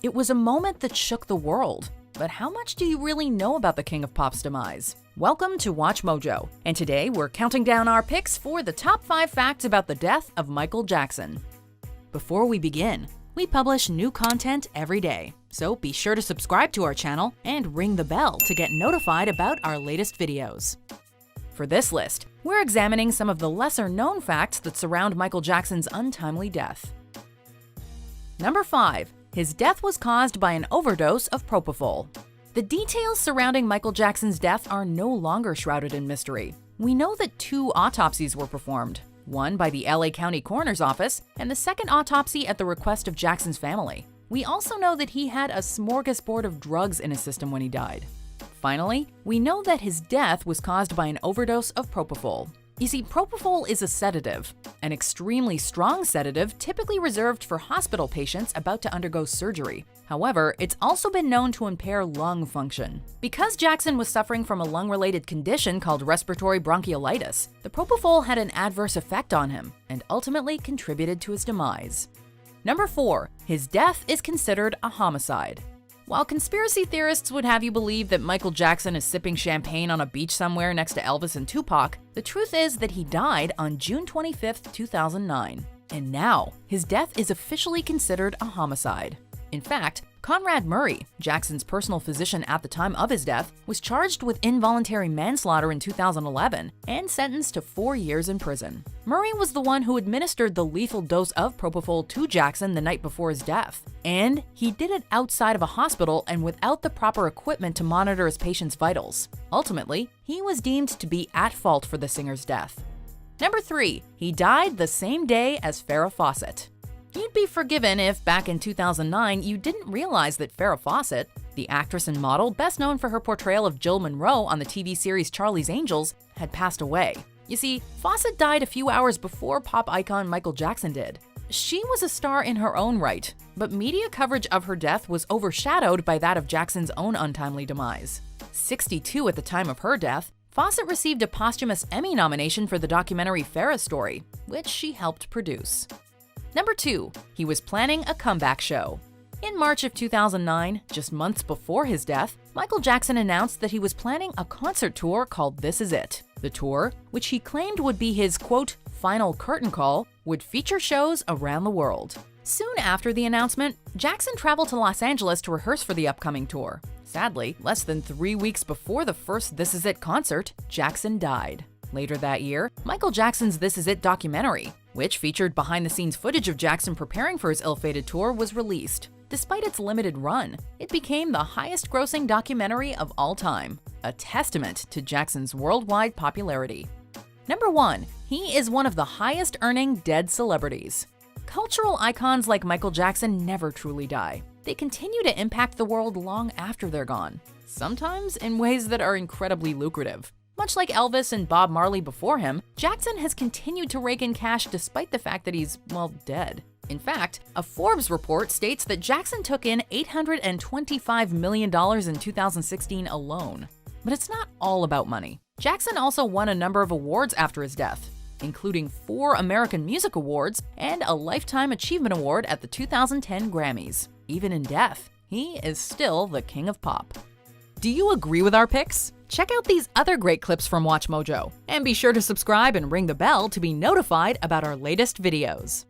It was a moment that shook the world. But how much do you really know about the King of Pop's demise? Welcome to WatchMojo, and today we're counting down our picks for the top 5 facts about the death of Michael Jackson. Before we begin, we publish new content every day, so be sure to subscribe to our channel and ring the bell to get notified about our latest videos. For this list, we're examining some of the lesser-known facts that surround Michael Jackson's untimely death. Number 5. His death was caused by an overdose of propofol. The details surrounding Michael Jackson's death are no longer shrouded in mystery. We know that 2 autopsies were performed, one by the LA County Coroner's Office and the second autopsy at the request of Jackson's family. We also know that he had a smorgasbord of drugs in his system when he died. Finally, we know that his death was caused by an overdose of propofol. You see, propofol is a sedative, an extremely strong sedative typically reserved for hospital patients about to undergo surgery. However, it's also been known to impair lung function. Because Jackson was suffering from a lung-related condition called respiratory bronchiolitis, the propofol had an adverse effect on him and ultimately contributed to his demise. Number 4. His death is considered a homicide. While conspiracy theorists would have you believe that Michael Jackson is sipping champagne on a beach somewhere next to Elvis and Tupac, the truth is that he died on June 25, 2009. And now, his death is officially considered a homicide. In fact, Conrad Murray, Jackson's personal physician at the time of his death, was charged with involuntary manslaughter in 2011 and sentenced to 4 years in prison. Murray was the one who administered the lethal dose of propofol to Jackson the night before his death. And he did it outside of a hospital and without the proper equipment to monitor his patient's vitals. Ultimately, he was deemed to be at fault for the singer's death. Number 3. He died the same day as Farrah Fawcett. You'd be forgiven if, back in 2009, you didn't realize that Farrah Fawcett, the actress and model best known for her portrayal of Jill Monroe on the TV series Charlie's Angels, had passed away. You see, Fawcett died a few hours before pop icon Michael Jackson did. She was a star in her own right, but media coverage of her death was overshadowed by that of Jackson's own untimely demise. 62 at the time of her death, Fawcett received a posthumous Emmy nomination for the documentary Farrah's Story, which she helped produce. Number 2. He was planning a comeback show. In March of 2009, just months before his death, Michael Jackson announced that he was planning a concert tour called This Is It. The tour, which he claimed would be his, quote, final curtain call, would feature shows around the world. Soon after the announcement, Jackson traveled to Los Angeles to rehearse for the upcoming tour. Sadly, less than 3 weeks before the first This Is It concert, Jackson died. Later that year, Michael Jackson's This Is It documentary, which featured behind-the-scenes footage of Jackson preparing for his ill-fated tour, was released. Despite its limited run, it became the highest-grossing documentary of all time, a testament to Jackson's worldwide popularity. Number 1. He is one of the highest-earning dead celebrities. Cultural icons like Michael Jackson never truly die. They continue to impact the world long after they're gone, sometimes in ways that are incredibly lucrative. Much like Elvis and Bob Marley before him, Jackson has continued to rake in cash despite the fact that he's, well, dead. In fact, a Forbes report states that Jackson took in $825 million in 2016 alone. But it's not all about money. Jackson also won a number of awards after his death, including 4 American Music Awards and a Lifetime Achievement Award at the 2010 Grammys. Even in death, he is still the King of Pop. Do you agree with our picks? Check out these other great clips from WatchMojo, and be sure to subscribe and ring the bell to be notified about our latest videos.